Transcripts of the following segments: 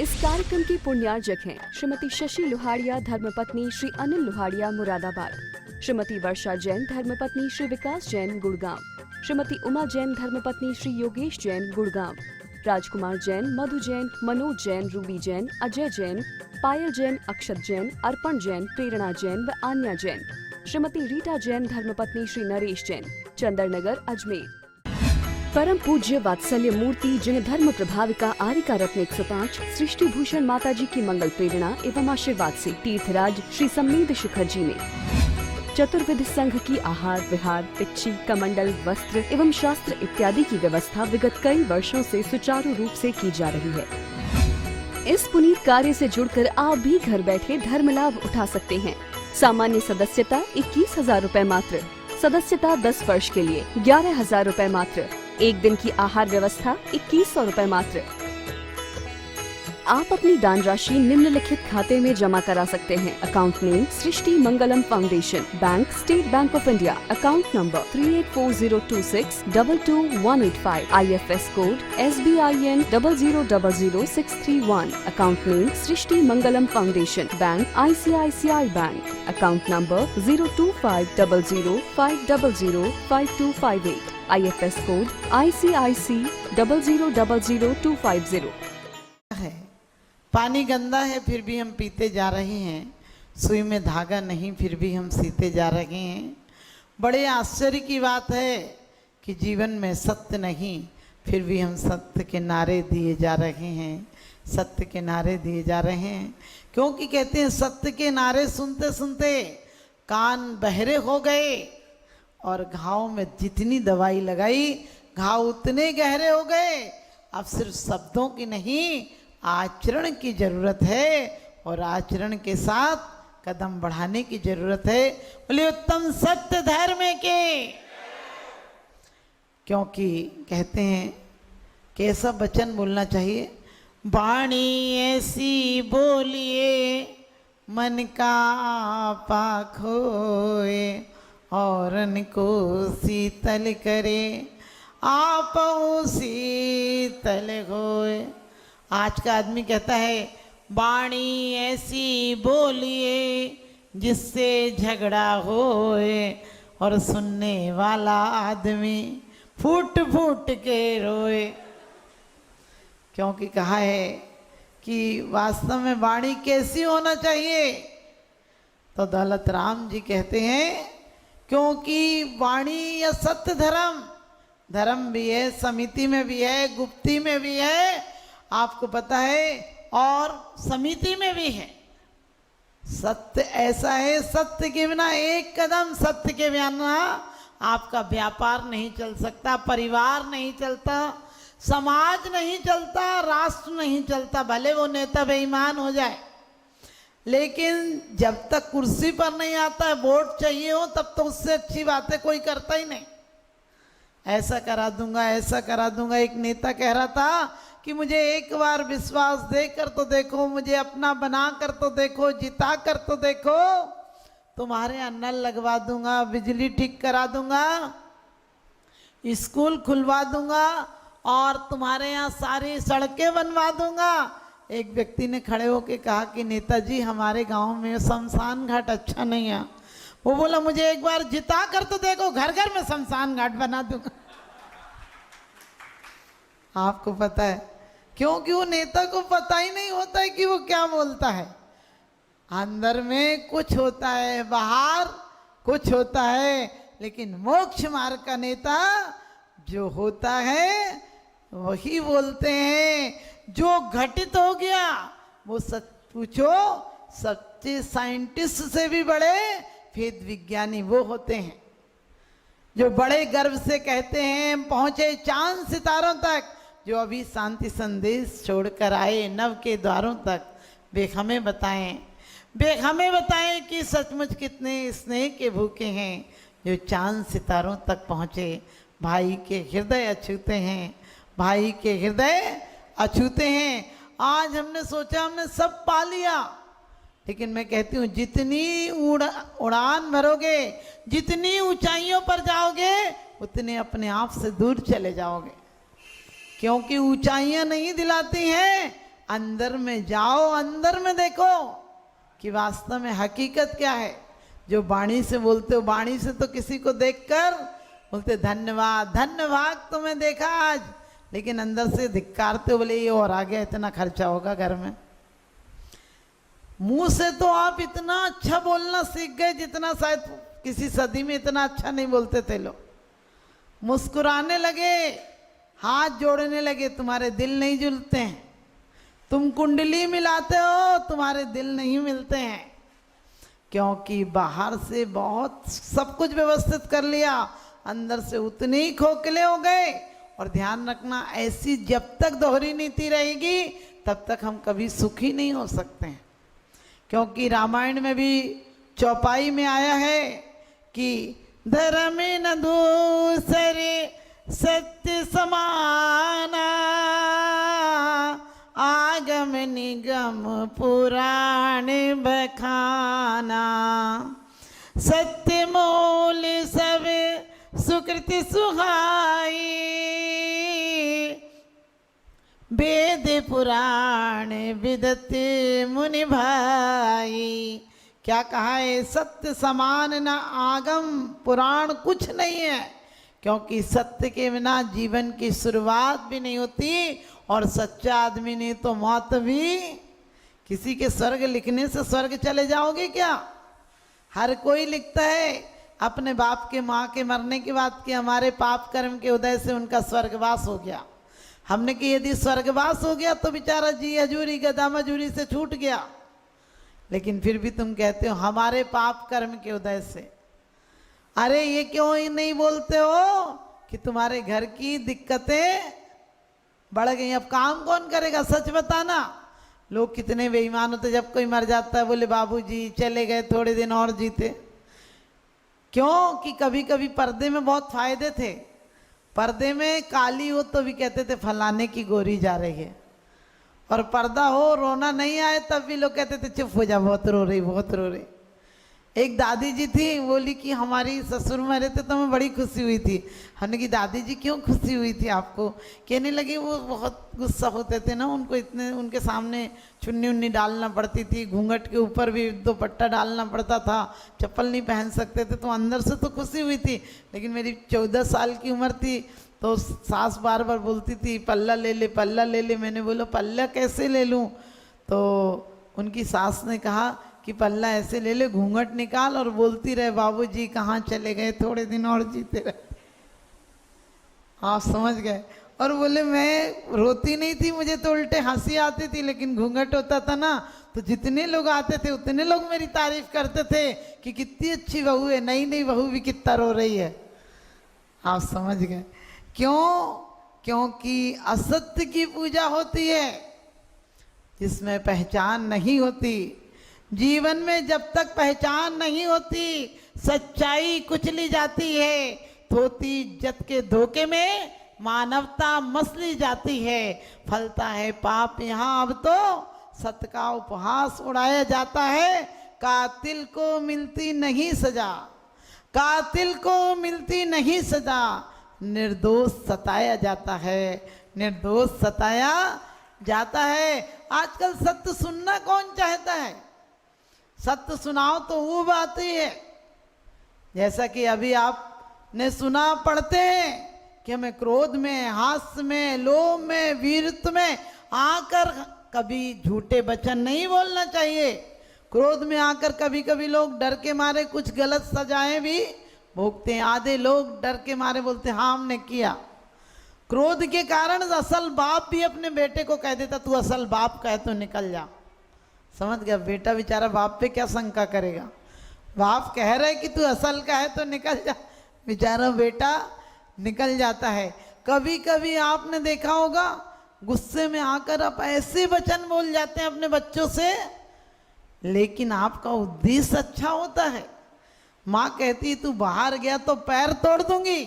इस कार्यक्रम के पुण्यार्जक हैं श्रीमती शशि लोहाड़िया धर्मपत्नी श्री अनिल लोहाड़िया मुरादाबाद, श्रीमती वर्षा जैन धर्मपत्नी श्री विकास जैन गुड़गांव, श्रीमती उमा जैन धर्मपत्नी श्री योगेश जैन गुड़गांव, राजकुमार जैन, मधु जैन, मनोज जैन, रूबी जैन, अजय जैन, पायल जैन, अक्षत जैन, अर्पण जैन, प्रेरणा जैन व आन्या जैन, श्रीमती रीटा जैन धर्मपत्नी श्री नरेश जैन, चंदरनगर अजमेर। परम पूज्य वात्सल्य मूर्ति जिन्हें धर्म प्रभाविका आरिका रत्न 105 सृष्टि भूषण माता जी की मंगल प्रेरणा एवं आशीर्वाद से तीर्थराज श्री सम्मेद शिखर जी में चतुर्विध संघ की आहार विहार, पिच्छी, कमंडल, वस्त्र एवं शास्त्र इत्यादि की व्यवस्था विगत कई वर्षों से सुचारू रूप से की जा रही है। इस पुनीत कार्य से जुड़कर आप भी घर बैठे धर्म लाभ उठा सकते हैं। सामान्य सदस्यता 21,000 रूपए मात्र, सदस्यता 10 वर्ष के लिए 11,000 रूपए मात्र, एक दिन की आहार व्यवस्था 2100 रूपए मात्र। आप अपनी दान राशि निम्नलिखित खाते में जमा करा सकते हैं। Account name Srishti Mangalam foundation, bank state bank of India, account number 384026222185, IFS code SBIN 0000631, account name Srishti Mangalam foundation, bank ICICI bank, account number 0250050052258, IFS code ICIC 0000250। है पानी गंदा है फिर भी हम पीते जा रहे हैं, सुई में धागा नहीं फिर भी हम सीते जा रहे हैं। बड़े आश्चर्य की बात है कि जीवन में सत्य नहीं फिर भी हम सत्य के नारे दिए जा रहे हैं, सत्य के नारे दिए जा रहे हैं। क्योंकि कहते हैं सत्य के नारे सुनते सुनते कान बहरे हो गए और घाव में जितनी दवाई लगाई घाव उतने गहरे हो गए। अब सिर्फ शब्दों की नहीं आचरण की जरूरत है और आचरण के साथ कदम बढ़ाने की जरूरत है। बोले उत्तम सत्य धर्म के, क्योंकि कहते हैं कैसा वचन बोलना चाहिए, वाणी ऐसी बोलिए मन का आपा खोए औरन को शीतल करे आप शीतल होए। आज का आदमी कहता है वाणी ऐसी बोलिए जिससे झगड़ा होए और सुनने वाला आदमी फूट फूट के रोए। क्योंकि कहा है कि वास्तव में वाणी कैसी होना चाहिए, तो दौलत राम जी कहते हैं क्योंकि वाणी या सत्य धर्म भी है, समिति में भी है, गुप्ती में भी है, आपको पता है, और समिति में भी है। सत्य ऐसा है, सत्य के बिना एक कदम, सत्य के बिना आपका व्यापार नहीं चल सकता, परिवार नहीं चलता, समाज नहीं चलता, राष्ट्र नहीं चलता। भले वो नेता बेईमान हो जाए, लेकिन जब तक कुर्सी पर नहीं आता है, वोट चाहिए हो, तब तो उससे अच्छी बातें कोई करता ही नहीं। ऐसा करा दूंगा, ऐसा करा दूंगा। एक नेता कह रहा था कि मुझे एक बार विश्वास देकर तो देखो, मुझे अपना बना कर तो देखो, जिता कर तो देखो, तुम्हारे यहाँ नल लगवा दूंगा, बिजली ठीक करा दूंगा, स्कूल खुलवा दूंगा और तुम्हारे यहाँ सारी सड़कें बनवा दूंगा। एक व्यक्ति ने खड़े होकर कहा कि नेताजी हमारे गांव में शमशान घाट अच्छा नहीं है। वो बोला मुझे एक बार जिता कर तो देखो, घर घर में शमशान घाट बना दूंगा। आपको पता है, क्योंकि वो नेता को पता ही नहीं होता है कि वो क्या बोलता है। अंदर में कुछ होता है, बाहर कुछ होता है, लेकिन मोक्ष मार्ग का नेता जो होता है वही बोलते हैं। जो घटित हो गया वो सच पूछो, सच्चे साइंटिस्ट से भी बड़े वेद विज्ञानी वो होते हैं जो बड़े गर्व से कहते हैं हम पहुंचे चांद सितारों तक, जो अभी शांति संदेश छोड़कर आए नव के द्वारों तक। वे हमें बताएं कि सचमुच कितने स्नेह के भूखे हैं जो चांद सितारों तक पहुँचे। भाई के हृदय अछूते हैं, भाई के हृदय अछूते हैं। आज हमने सोचा हमने सब पा लिया, लेकिन मैं कहती हूँ जितनी उड़ान भरोगे, जितनी ऊंचाइयों पर जाओगे, उतने अपने आप से दूर चले जाओगे। क्योंकि ऊंचाइयां नहीं दिलाती हैं, अंदर में जाओ, अंदर में देखो कि वास्तव में हकीकत क्या है। जो वाणी से बोलते हो, वाणी से तो किसी को देखकर बोलते धन्यवाद धन्यवाद तुम्हें देखा आज, लेकिन अंदर से धिक्कारते बोले ये और आ गया, इतना खर्चा होगा घर में। मुंह से तो आप इतना अच्छा बोलना सीख गए जितना शायद किसी सदी में इतना अच्छा नहीं बोलते थे लोग। मुस्कुराने लगे, हाथ जोड़ने लगे, तुम्हारे दिल नहीं जुलते हैं। तुम कुंडली मिलाते हो, तुम्हारे दिल नहीं मिलते हैं, क्योंकि बाहर से बहुत सब कुछ व्यवस्थित कर लिया, अंदर से उतने ही खोखले हो गए। और ध्यान रखना, ऐसी जब तक दोहरी नीति रहेगी तब तक हम कभी सुखी नहीं हो सकते हैं। क्योंकि रामायण में भी चौपाई में आया है कि धर्म न दूसरे सत्य समाना, आगम निगम पुराण बखाना, सत्य मूल सब सुकृति सुहाई, वेद पुराण विदत मुनि भाई। क्या कहा है? सत्य समान न आगम पुराण कुछ नहीं है, क्योंकि सत्य के बिना जीवन की शुरुआत भी नहीं होती, और सच्चा आदमी ने तो मौत भी। किसी के स्वर्ग लिखने से स्वर्ग चले जाओगे क्या? हर कोई लिखता है अपने बाप के माँ के मरने के बाद कि हमारे पाप कर्म के उदय से उनका स्वर्गवास हो गया। हमने कि यदि स्वर्गवास हो गया तो बेचारा जी हजूरी गदा मजूरी से छूट गया, लेकिन फिर भी तुम कहते हो हमारे पाप कर्म के उदय से। अरे ये क्यों ही नहीं बोलते हो कि तुम्हारे घर की दिक्कतें बढ़ गई, अब काम कौन करेगा? सच बताना। लोग कितने बेईमान होते, जब कोई मर जाता है बोले बाबूजी चले गए, थोड़े दिन और जीते। क्यों? कि कभी कभी पर्दे में बहुत फायदे थे। पर्दे में काली हो तो भी कहते थे फलाने की गोरी जा रही है, और पर्दा हो रोना नहीं आए तब भी लोग कहते थे चुप हो जा, बहुत रो रही बहुत रो रही। एक दादी जी थी, बोली कि हमारी ससुर मरे थे तो हमें बड़ी खुशी हुई थी। हमने की दादी जी क्यों खुशी हुई थी आपको? कहने लगी वो बहुत गुस्सा होते थे ना, उनको इतने उनके सामने चुन्नी उन्नी डालना पड़ती थी, घूंघट के ऊपर भी दुपट्टा डालना पड़ता था, चप्पल नहीं पहन सकते थे, तो अंदर से तो खुशी हुई थी। लेकिन मेरी 14 साल की उम्र थी तो सास बार बार बोलती थी पल्ला ले ले पल्ला ले ले। मैंने बोला पल्ला कैसे ले लूँ? तो उनकी सास ने कहा कि पल्ला ऐसे ले ले, घूंघट निकाल और बोलती रहे बाबूजी कहाँ चले गए, थोड़े दिन और जीते रहे। आप समझ गए? और बोले मैं रोती नहीं थी, मुझे तो उल्टे हंसी आती थी, लेकिन घूंघट होता था ना तो जितने लोग आते थे उतने लोग मेरी तारीफ करते थे कि कितनी अच्छी बहू है, नई नई बहू भी कितना रो रही है। आप समझ गए? क्यों? क्योंकि असत्य की पूजा होती है जिसमें पहचान नहीं होती। जीवन में जब तक पहचान नहीं होती सच्चाई कुचली जाती है, धोती इज्जत के धोखे में मानवता मसली जाती है, फलता है पाप यहाँ। अब तो सत्य का उपहास उड़ाया जाता है, कातिल को मिलती नहीं सजा, कातिल को मिलती नहीं सजा, निर्दोष सताया जाता है, निर्दोष सताया जाता है। आजकल सत्य सुनना कौन चाहता है? सत्य सुनाओ तो वो बात ही है। जैसा कि अभी आपने सुना, पढ़ते हैं कि हमें क्रोध में, हास्य में, लोभ में, वीरत्व में आकर कभी झूठे वचन नहीं बोलना चाहिए। क्रोध में आकर कभी कभी लोग डर के मारे कुछ गलत सजाएं भी भोगते हैं। आधे लोग डर के मारे बोलते हाँ हमने किया। क्रोध के कारण असल बाप भी अपने बेटे को कह देता तू असल बाप का है तो निकल जा। समझ गया? बेटा बेचारा बाप पे क्या शंका करेगा? बाप कह रहे कि तू असल का है तो निकल जा, बेचारा बेटा निकल जाता है। कभी कभी आपने देखा होगा गुस्से में आकर आप ऐसे वचन बोल जाते हैं अपने बच्चों से, लेकिन आपका उद्देश्य अच्छा होता है। माँ कहती तू बाहर गया तो पैर तोड़ दूंगी,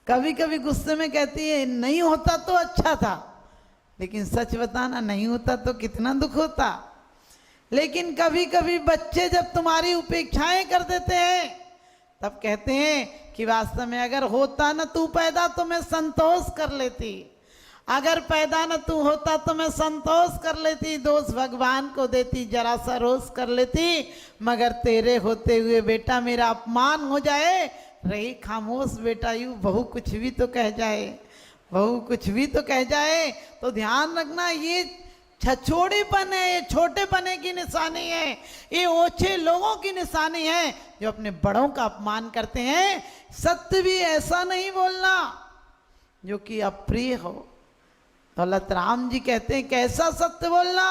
कभी कभी गुस्से में कहती है नहीं होता तो अच्छा था, लेकिन सच बताना नहीं होता तो कितना दुख होता। लेकिन कभी कभी बच्चे जब तुम्हारी उपेक्षाएं कर देते हैं तब कहते हैं कि वास्तव में अगर होता ना तू पैदा तो मैं संतोष कर लेती, अगर पैदा न तू होता तो मैं संतोष कर लेती, दोष भगवान को देती, जरा सा रोष कर लेती, मगर तेरे होते हुए बेटा मेरा अपमान हो जाए, रही खामोश बेटा, यूं बहू कुछ भी तो कह जाए, बहू कुछ भी तो कह जाए। तो ध्यान रखना, ये छछोड़ेपन है, ये छोटेपने की निशानी है, ये ओछे लोगों की निशानी है जो अपने बड़ों का अपमान करते हैं। सत्य भी ऐसा नहीं बोलना जो कि अप्रिय हो। दौलत राम जी कहते हैं कैसा सत्य बोलना,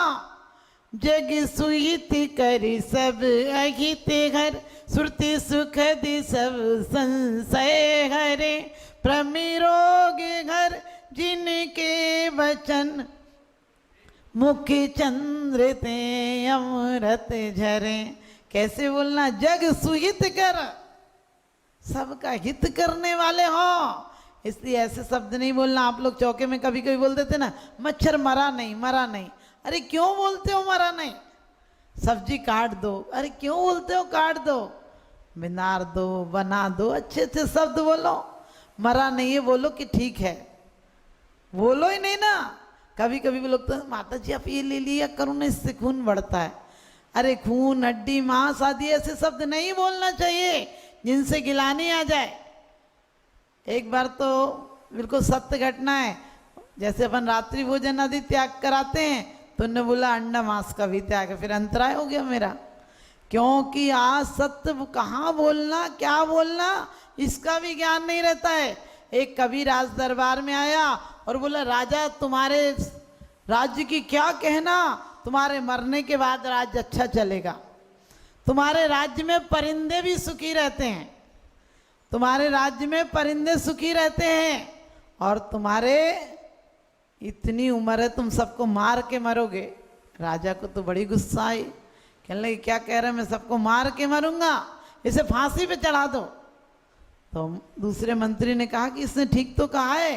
जग सुहित करी सब अहित घर, श्रुति सुख दी सब संशय हरे, प्रमिरोग घर जिनके वचन, मुख चंद्र ते अमृत झरे। कैसे बोलना, जग सुहित कर, सबका हित करने वाले हो, इसलिए ऐसे शब्द नहीं बोलना। आप लोग चौके में कभी कभी बोल देते ना, मच्छर मरा नहीं, मरा नहीं। अरे क्यों बोलते हो मरा नहीं? सब्जी काट दो, अरे क्यों बोलते हो काट दो? बिनार दो, बना दो, अच्छे अच्छे शब्द बोलो। मरा नहीं है बोलो कि ठीक है, बोलो ही नहीं ना। कभी कभी वो लोग तो, माता जी आप ये ले लिया करो ना, इससे खून बढ़ता है। अरे खून, हड्डी, मांस आदि ऐसे शब्द नहीं बोलना चाहिए जिनसे गिलानी आ जाए। एक बार तो बिल्कुल सत्य घटना है, जैसे अपन रात्रि भोजन आदि त्याग कराते हैं, तो उन्होंने बोला अंडा मांस का भी त्याग है, फिर अंतराय हो गया मेरा। क्योंकि आज सत्य कहाँ बोलना, क्या बोलना, इसका भी ज्ञान नहीं रहता है। एक कवि राज दरबार में आया और बोला, राजा तुम्हारे राज्य की क्या कहना, तुम्हारे मरने के बाद राज्य अच्छा चलेगा, तुम्हारे राज्य में परिंदे भी सुखी रहते हैं, तुम्हारे राज्य में परिंदे सुखी रहते हैं, और तुम्हारे इतनी उम्र है तुम सबको मार के मरोगे। राजा को तो बड़ी गुस्सा आई, कहने लगे क्या कह रहे हैं, मैं सबको मार के मरूंगा, इसे फांसी पे चढ़ा दो। तो दूसरे मंत्री ने कहा कि इसने ठीक तो कहा है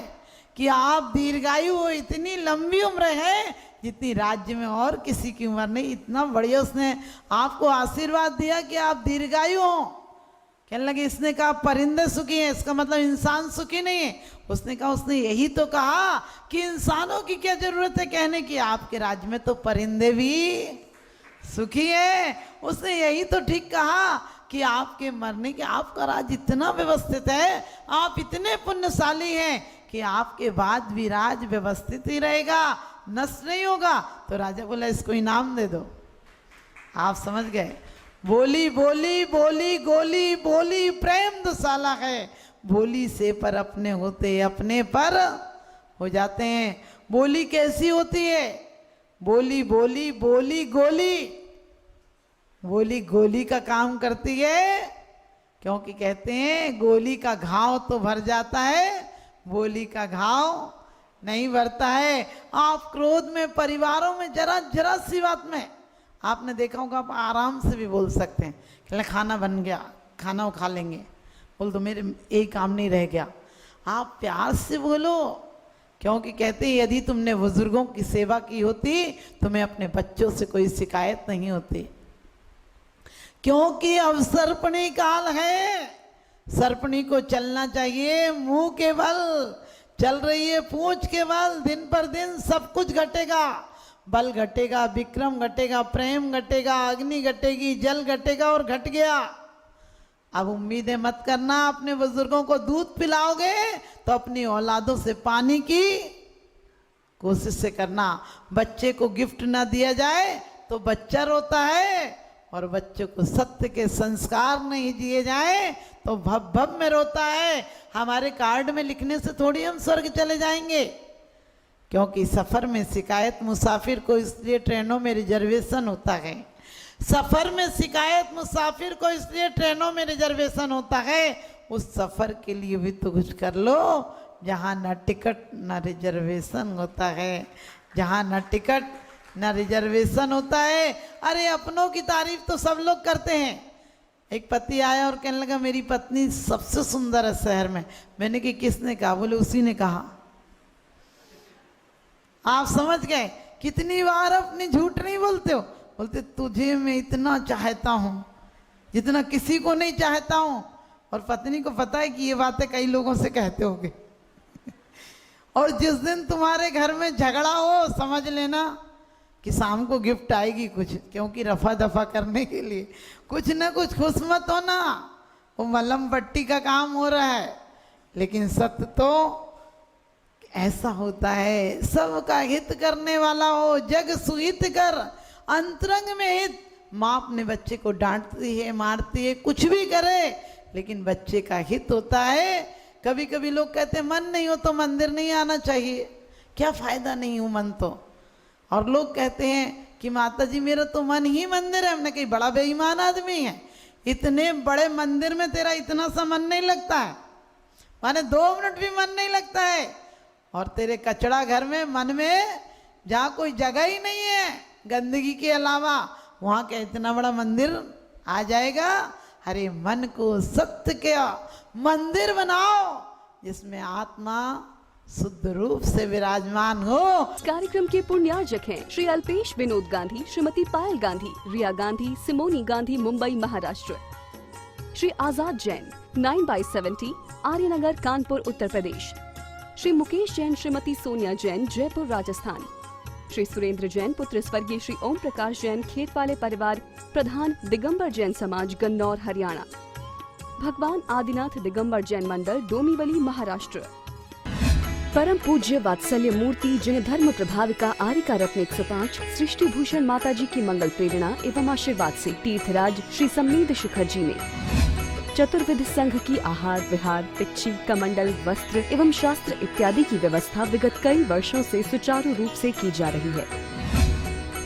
कि आप दीर्घायु हो, इतनी लंबी उम्र है जितनी राज्य में और किसी की उम्र नहीं, इतना बढ़िया उसने आपको आशीर्वाद दिया कि आप दीर्घायु हो। कहने लगे इसने कहा परिंदे सुखी हैं, इसका मतलब इंसान सुखी नहीं है। उसने कहा उसने यही तो कहा कि इंसानों की क्या जरूरत है कहने की, आपके राज्य में तो परिंदे भी सुखी है। उसने यही तो ठीक कहा कि आपके मरने के, आपका राज्य इतना व्यवस्थित है, आप इतने पुण्यशाली हैं कि आपके बाद भी राज व्यवस्थित ही रहेगा, नष्ट नहीं होगा। तो राजा बोला इसको इनाम दे दो। आप समझ गए, बोली बोली बोली गोली बोली प्रेम दुशाला है, बोली से पर अपने होते अपने पर हो जाते हैं। बोली कैसी होती है, बोली बोली बोली गोली, बोली गोली का काम करती है, क्योंकि कहते हैं गोली का घाव तो भर जाता है, बोली का घाव नहीं भरता है। आप क्रोध में, परिवारों में जरा जरा सी बात में आपने देखा होगा, आप आराम से भी बोल सकते हैं कि खाना बन गया, खाना खा लेंगे, बोल तो मेरे एक काम नहीं रह गया। आप प्यार से बोलो, क्योंकि कहते हैं यदि तुमने बुजुर्गों की सेवा की होती तुम्हें अपने बच्चों से कोई शिकायत नहीं होती। क्योंकि अब सर्पणी काल है, सर्पणी को चलना चाहिए मुंह के बल, चल रही है पूंछ के बल। दिन पर दिन सब कुछ घटेगा, बल घटेगा, विक्रम घटेगा, प्रेम घटेगा, अग्नि घटेगी, जल घटेगा, और घट गया। अब उम्मीदें मत करना, अपने बुजुर्गों को दूध पिलाओगे तो अपनी औलादों से पानी की कोशिश से करना। बच्चे को गिफ्ट ना दिया जाए तो बच्चा रोता है, और बच्चों को सत्य के संस्कार नहीं दिए जाए तो भव भव में रोता है। हमारे कार्ड में लिखने से थोड़ी हम स्वर्ग चले जाएंगे, क्योंकि सफ़र में शिकायत मुसाफिर को इसलिए ट्रेनों में रिजर्वेशन होता है, सफ़र में शिकायत मुसाफिर को इसलिए ट्रेनों में रिजर्वेशन होता है। उस सफ़र के लिए भी तो कुछ कर लो जहाँ न टिकट न रिजर्वेशन होता है, जहाँ न टिकट न रिजर्वेशन होता है। अरे अपनों की तारीफ तो सब लोग करते हैं। एक पति आया और कहने लगा मेरी पत्नी सबसे सुंदर है शहर में। मैंने कि किसने कहा? बोले उसी ने कहा। आप समझ गए कितनी बार अपनी झूठ नहीं बोलते हो। बोलते तुझे मैं इतना चाहता हूँ जितना किसी को नहीं चाहता हूँ, और पत्नी को पता है कि ये बातें कई लोगों से कहते होगे। और जिस दिन तुम्हारे घर में झगड़ा हो समझ लेना कि शाम को गिफ्ट आएगी कुछ, क्योंकि रफा दफा करने के लिए कुछ न कुछ खुश मत होना, वो मलहम पट्टी का काम हो रहा है। लेकिन सत्य तो ऐसा होता है, सबका हित करने वाला हो, जग सुहित कर अंतरंग में हित। माँ अपने बच्चे को डांटती है, मारती है, कुछ भी करे, लेकिन बच्चे का हित होता है। कभी कभी लोग कहते हैं मन नहीं हो तो मंदिर नहीं आना चाहिए, क्या फायदा नहीं हो मन तो। और लोग कहते हैं कि माता जी मेरा तो मन ही मंदिर है। हमने कही बड़ा बेईमान आदमी है, इतने बड़े मंदिर में तेरा इतना सा मन नहीं लगता है, माने 2 मिनट भी मन नहीं लगता है। और तेरे कचड़ा घर में, मन में जहाँ कोई जगह ही नहीं है गंदगी के अलावा, वहाँ का इतना बड़ा मंदिर आ जाएगा। अरे मन को सत्य के मंदिर बनाओ जिसमें आत्मा शुद्ध रूप से विराजमान हो। इस कार्यक्रम के पुण्यार्जक हैं श्री अल्पेश विनोद गांधी, श्रीमती पायल गांधी, रिया गांधी, सिमोनी गांधी, मुंबई महाराष्ट्र। श्री आजाद जैन 9/70 आर्यनगर, कानपुर, उत्तर प्रदेश। श्री मुकेश जैन, श्रीमती सोनिया जैन, जयपुर, राजस्थान। श्री सुरेंद्र जैन पुत्र स्वर्गीय श्री ओम प्रकाश जैन, खेत वाले परिवार, प्रधान दिगंबर जैन समाज, गन्नौर, हरियाणा। भगवान आदिनाथ दिगंबर जैन मंदिर, डोमीवली, महाराष्ट्र। परम पूज्य वात्सल्य मूर्ति जिन धर्म प्रभाविका आरिका रत्न 105 सृष्टि भूषण माता जी की मंगल प्रेरणा एवं आशीर्वाद से तीर्थराज श्री सम्मेद शिखर जी में चतुर्विध संघ की आहार विहार, पिच्ची, कमंडल, वस्त्र एवं शास्त्र इत्यादि की व्यवस्था विगत कई वर्षों से सुचारू रूप से की जा रही है।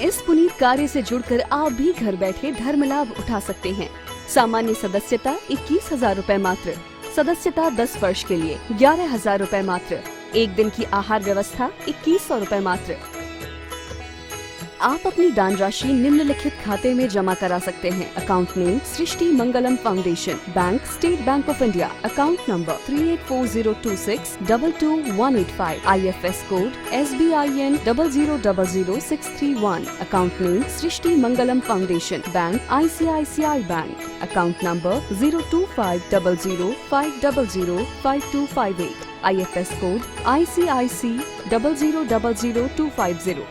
इस पुनीत कार्य से जुड़कर आप भी घर बैठे धर्म लाभ उठा सकते हैं। सामान्य सदस्यता 21,000 रूपए मात्र, सदस्यता 10 वर्ष के लिए 11,000 रूपए मात्र, एक दिन की आहार व्यवस्था 2100 रूपए मात्र। आप अपनी दान राशि निम्नलिखित खाते में जमा करा सकते हैं। Account name Srishti Mangalam foundation, bank state bank of India, account number 384026222185, IFS code SBIN 0000631, account name Srishti Mangalam foundation, bank ICICI bank, account number 0250050052258, IFS code ICIC 0000250,